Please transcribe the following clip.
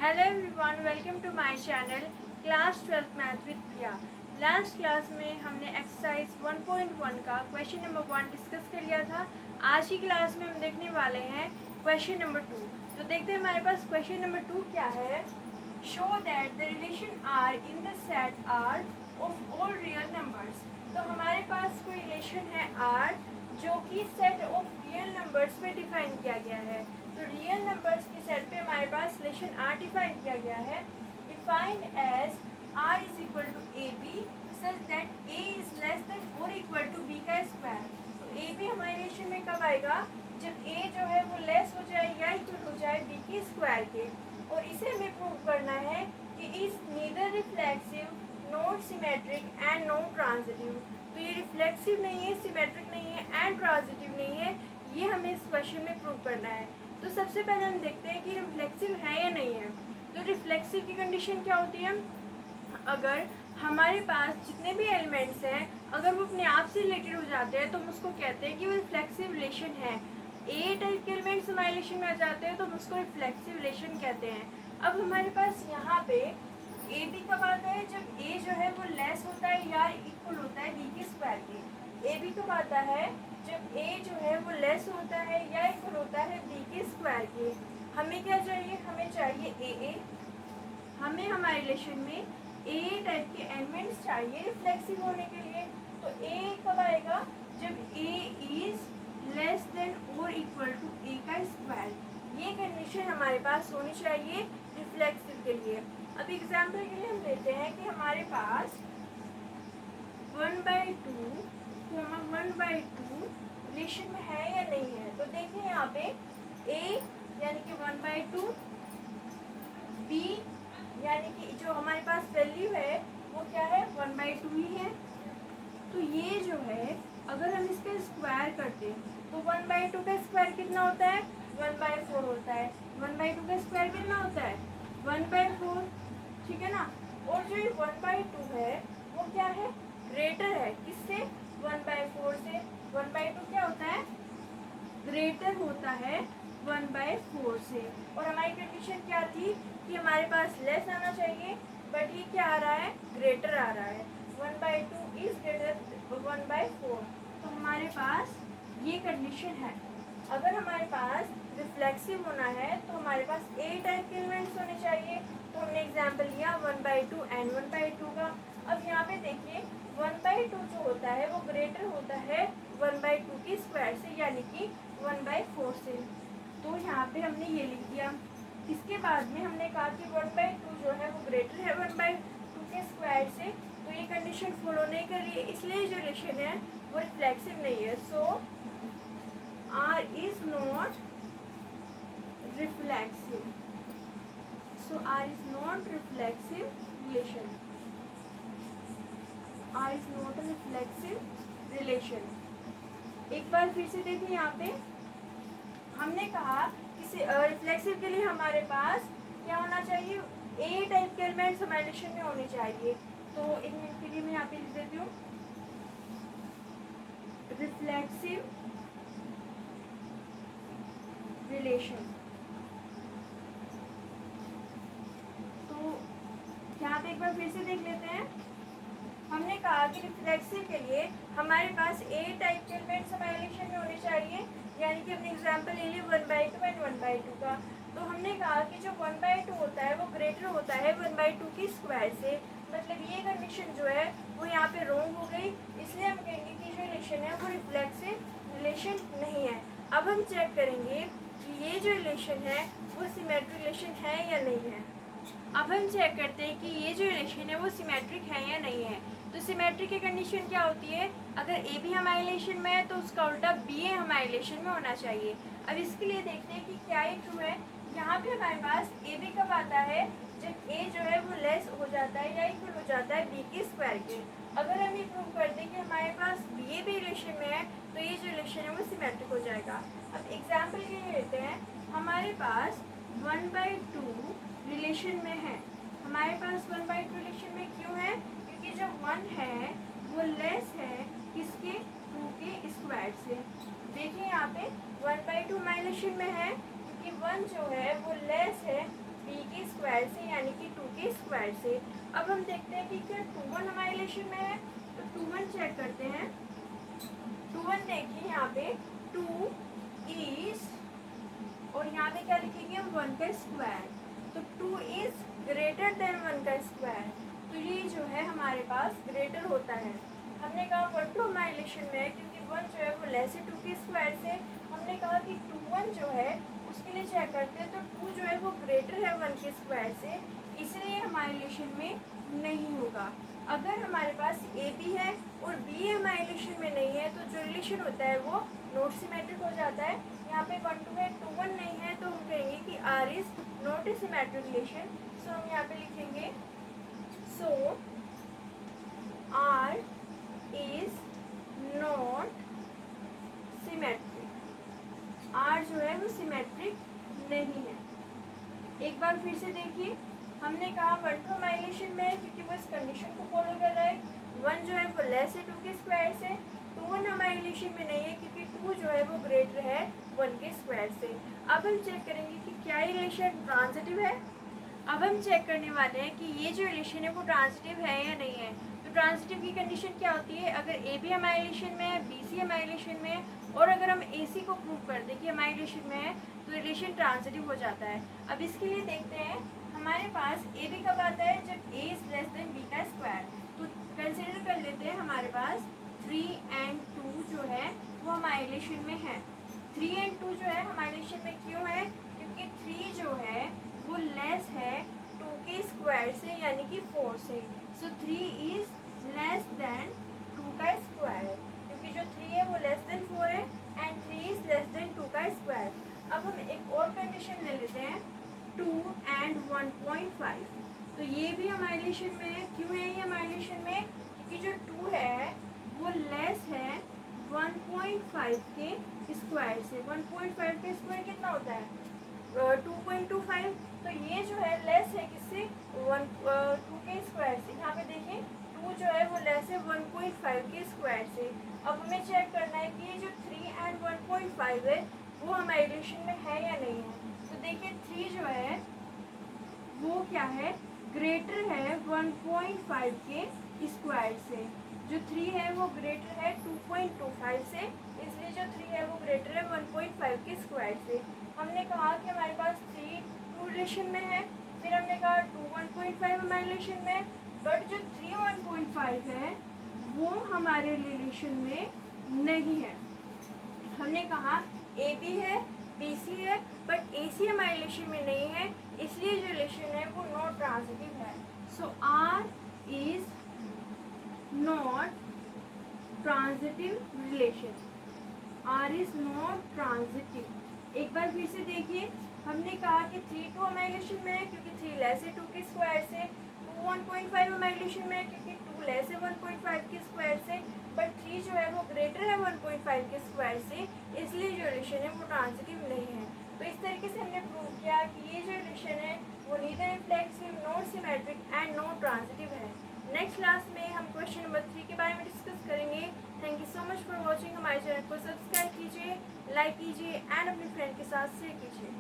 Hello everyone, welcome to my channel class 12 math with Priya. Last class में हमने exercise 1.1 का question number 1 discuss कर लिया था। आज की क्लास में हम देखने वाले हैं क्वेश्चन नंबर 2। तो देखते हैं हमारे पास क्वेश्चन नंबर 2 क्या है। Show that the relation R in the set R of all real numbers. तो हमारे पास कोई रिलेशन है आर जो कि सेट ऑफ रियल नंबर्स में डिफाइन किया गया है। तो रियल नंबर्स के सेट पे हमारे पास रिलेशन आर डिफाइन किया गया है। Defined as R is equal to a b such that a is less than और इक्वल टू बी का स्क्वायर। तो ए बी हमारे रिलेशन में कब आएगा, जब ए जो है वो लेस हो जाए या इक्वल हो जाए बी के स्क्वायर के। और इसे हमें प्रूव करना है कि is neither reflexive, not symmetric and not transitive. तो ये रिफ्लेक्सिव नहीं है, सिमेट्रिक नहीं है एंड ट्रांजिटिव नहीं है। ये हमें इस क्वेश्चन में प्रूव करना है। तो सबसे पहले हम देखते हैं कि रिफ्लेक्सिव है या नहीं है। तो रिफ्लेक्सिव की कंडीशन क्या होती है, अगर हमारे पास जितने भी एलिमेंट्स हैं अगर वो अपने आप से रिलेटेड हो जाते हैं तो हम उसको कहते हैं कि वो रिफ्लेक्सिव रिलेशन है। ए टाइप के एलिमेंट्स हमारे रिलेशन में आ जाते हैं तो हम उसको रिफ्लेक्सिव रिलेशन कहते हैं। अब हमारे पास यहाँ पे ए बी कब आता है, जब ए जो है वो लेस होता है या इक्वल होता है बी के स्क्वायर के। ए बी कब आता है, जब ए जो है वो लेस होता है या इक्वल होता है बी के स्क्वायर के। हमें क्या चाहिए, हमें चाहिए ए। हमें हमारे रिलेशन में ए टाइप के एलिमेंट्स चाहिए रिफ्लेक्सिव होने के लिए। तो ए कब आएगा, जब ए इज लेस देन और इक्वल टू ए का स्क्वायर। ये कंडीशन हमारे पास होनी चाहिए रिफ्लेक्सिव के लिए। अब एग्जाम्पल के लिए हम लेते हैं कि हमारे पास 1/2 1/2 रिलेशन में है या नहीं है। तो देखिए यहाँ पे a यानी कि 1/2, b यानी कि जो हमारे पास वैल्यू है वो क्या है 1/2 ही है। तो ये जो है अगर हम इसका स्क्वायर करते हैं तो 1/2 का स्क्वायर कितना होता है 1/4 होता है। 1/2 का स्क्वायर कितना होता है 1/4, ठीक है ना। और जो ये 1/2 है वो क्या है, ग्रेटर है किससे 1/4 से। 1/2 क्या होता है, ग्रेटर होता है 1/4 से। और हमारी कंडीशन क्या थी कि हमारे पास लेस आना चाहिए, बट ये क्या आ रहा है, ग्रेटर आ रहा है। 1/2 इज ग्रेटर 1/4। तो हमारे पास ये कंडीशन है। अगर हमारे पास रिफ्लेक्सिव होना है तो हमारे पास ए टाइप के एलिमेंट्स होने चाहिए। तो हमने एग्जाम्पल लिया 1/2 एंड 1/2 का। अब यहाँ पे देखिए 1/2 जो होता है वो ग्रेटर होता है 1/2 के स्क्वायर से यानी कि 1/4 से। तो यहाँ पे हमने ये लिख दिया। इसके बाद में हमने कहा कि 1/2 जो है वो ग्रेटर है 1/2 के स्क्वायर से। तो ये कंडीशन फॉलो नहीं कर रही है, इसलिए जो रिलेशन है वो रिफ्लेक्सिव नहीं है। सो R is not reflexive. So R is not reflexive relation. R is not a reflexive relation. एक बार फिर से देखिए यहाँ पे हमने कहा कि रिफ्लेक्सिव के लिए हमारे पास क्या होना चाहिए, ए टाइप के एलिमेंट्स हमारे रिलेशन में होने चाहिए। तो एक मिनट के लिए मैं यहाँ पे लिख देती हूँ रिफ्लेक्सिव रिलेशन। तो यहाँ पे एक बार फिर से देख लेते हैं। हमने कहा कि रिफ्लेक्सिव के लिए हमारे पास ए टाइप के एलिमेंट्स हमारे रिलेशन में होने चाहिए, यानी कि हमने एग्जांपल ले लिया 1/2 एंड 1/2 का। तो हमने कहा कि जो 1/2 होता है वो ग्रेटर होता है 1/2 की स्क्वायर से। मतलब ये कंडीशन जो है वो यहाँ पे रॉन्ग हो गई, इसलिए हम कहेंगे कि जो रिलेशन है वो रिफ्लेक्सिव रिलेशन नहीं है। अब हम चेक करेंगे कि ये जो रिलेशन है वो सिमेट्रिक रिलेशन है या नहीं है। अब हम चेक करते हैं कि ये जो रिलेशन है वो सिमेट्रिक है या नहीं है। तो सिमेट्रिक की कंडीशन क्या होती है, अगर ए भी हमारे रिलेशन में है तो उसका उल्टा बी ए हमारे रिलेशन में होना चाहिए। अब इसके लिए देखते हैं कि क्या ये ट्रू है। यहाँ पे हमारे पास ए बी कब आता है, जब ए जो है वो लेस हो जाता है या इक्वल हो जाता है बी के स्क्वायर के। अगर हम ये प्रूव करते हैं कि हमारे पास बी ए भी रिलेशन में है तो ये जो रिलेशन है वो सिमेट्रिक हो जाएगा। अब एग्जाम्पल के लिए लेते हैं, हमारे पास 1/2 रिलेशन में है। हमारे पास 1/2 रिलेशन में क्यों है, क्योंकि जो 1 है वो लेस है किसके 2 के स्क्वायर से। देखिए यहाँ पे 1/2 हमारे रिलेशन में है क्योंकि 1 जो है वो लेस है बी के स्क्वायर से यानी कि 2 के स्क्वायर से। अब हम देखते हैं कि क्या 2 1 हमारे रिलेशन में है, तो 2 1 चेक करते हैं। 2 1 देखिए यहाँ पे 2 इज, और यहाँ पे क्या लिखेंगे हम 1 का स्क्वायर, तो 2 इज ग्रेटर देन 1 का स्क्वायर, तो ये जो है हमारे पास ग्रेटर होता है। हमने कहा 1 2 हमारे रिलेशन में है क्योंकि 1 जो है वो लेस है 2 के स्क्वायर से। हमने कहा कि 2 1 जो है उसके लिए चेक करते हैं, तो 2 जो है वो ग्रेटर है 1 के स्क्वायर से, इसलिए हमारे रिलेशन में नहीं होगा। अगर हमारे पास ए बी है और बी हमारे रिलेशन में नहीं है, तो जो रिलेशन होता है वो नॉट सिमेट्रिक हो जाता है। यहाँ पे 1 2 है, 2 1 नहीं है, तो हम कहेंगे कि R is not a symmetric relation. So हम यहाँ पे लिखेंगे so R is not symmetric. R जो है वो सिमेट्रिक नहीं है। एक बार फिर से देखिए, हमने कहा 1 2 हमारे रिलेशन में है क्योंकि वो इस कंडीशन को फॉलो कर रहा है। 1 जो है वो लेस है 2 के स्क्वायर से। 2 1 हमारे रिलेशन में नहीं है क्योंकि 2 जो है वो ग्रेटर है 1 के स्क्वायर से। अब हम चेक करेंगे कि क्या ये रिलेशन ट्रांजिटिव है। अब हम चेक करने वाले हैं कि ये जो रिलेशन है वो ट्रांजिटिव है या नहीं है। तो ट्रांजिटिव की कंडीशन क्या होती है, अगर ए बी हमारे रिलेशन में है, बी सी हमारे रिलेशन में है, और अगर हम ए सी को प्रूव कर दें कि हमारे रिलेशन में है, तो रिलेशन ट्रांजिटिव हो जाता है। अब इसके लिए देखते हैं, हमारे पास ए बी कब आता है, जब ए इज लेस देन बी का स्क्वायर। तो कंसिडर कर लेते हैं हमारे पास 3 and 2 जो है वो हमारे रिलेशन में है। 3 and 2 जो है हमारे रिलेशन में क्यों है, क्योंकि 3 जो है वो लेस है 2 के स्क्वायर से यानी कि 4 से। सो 3 इज लेस देन 2 का स्क्वायर, क्योंकि जो 3 है वो लेस देन 4 है एंड 3 इज लेस देन 2 का स्क्वायर। अब हम एक और कंडीशन ले लेते हैं 2 and 1.5। तो ये भी हमारे रिलेशन में है। क्यों है ये हमारे रिलेशन में, क्योंकि जो 2 है वो लेस है 1.5 के स्क्वायर से। 1.5 के स्क्वायर कितना होता है 2.25। तो ये जो है लेस है किससे 2 के स्क्वायर से। यहाँ पे देखिए 2 जो है वो लेस है 1.5 के स्क्वायर से। अब हमें चेक करना है कि ये जो 3 and 1.5 है वो हमारे रिलेशन में है या नहीं है। तो देखिए 3 जो है वो क्या है, ग्रेटर है 1.5 के स्क्वायर से। जो 3 है वो ग्रेटर है 2.25 से, इसलिए जो 3 है वो ग्रेटर है 1.5 के स्क्वायर से। हमने कहा कि हमारे पास 3 2 रिलेशन में है, फिर हमने कहा 2 1.5 हमारे रिलेशन में, बट जो 3 1.5 है वो हमारे रिलेशन में नहीं है। हमने कहा ए बी है, बी सी है, बट ए सी हमारे रिलेशन में नहीं है, इसलिए जो रिलेशन है वो नॉट ट्रांजिटिव है। So R is not transitive relation. R is not transitive. एक बार फिर से देखिए, हमने कहा कि 3 2 हमारे रिलेशन में है क्योंकि 3 लेस है 2 के स्क्वायर से। 2 1.5 हमारे रिलेशन में है क्योंकि 2 लेस है 1.5 के स्क्वायर से, बट 3 जो है वो ग्रेटर है 1.5 के स्क्वायर से, इसलिए जो रिलेशन है वो ट्रांजिटिव नहीं है। तो इस तरीके से हमने प्रूव किया कि ये जो रिलेशन है वो neither reflexive, not symmetric and not transitive है। नेक्स्ट क्लास में हम क्वेश्चन नंबर 3 के बारे में डिस्कस करेंगे। Thank you so much for watching. हमारे चैनल को सब्सक्राइब कीजिए, लाइक कीजिए एंड अपने फ्रेंड के साथ शेयर कीजिए।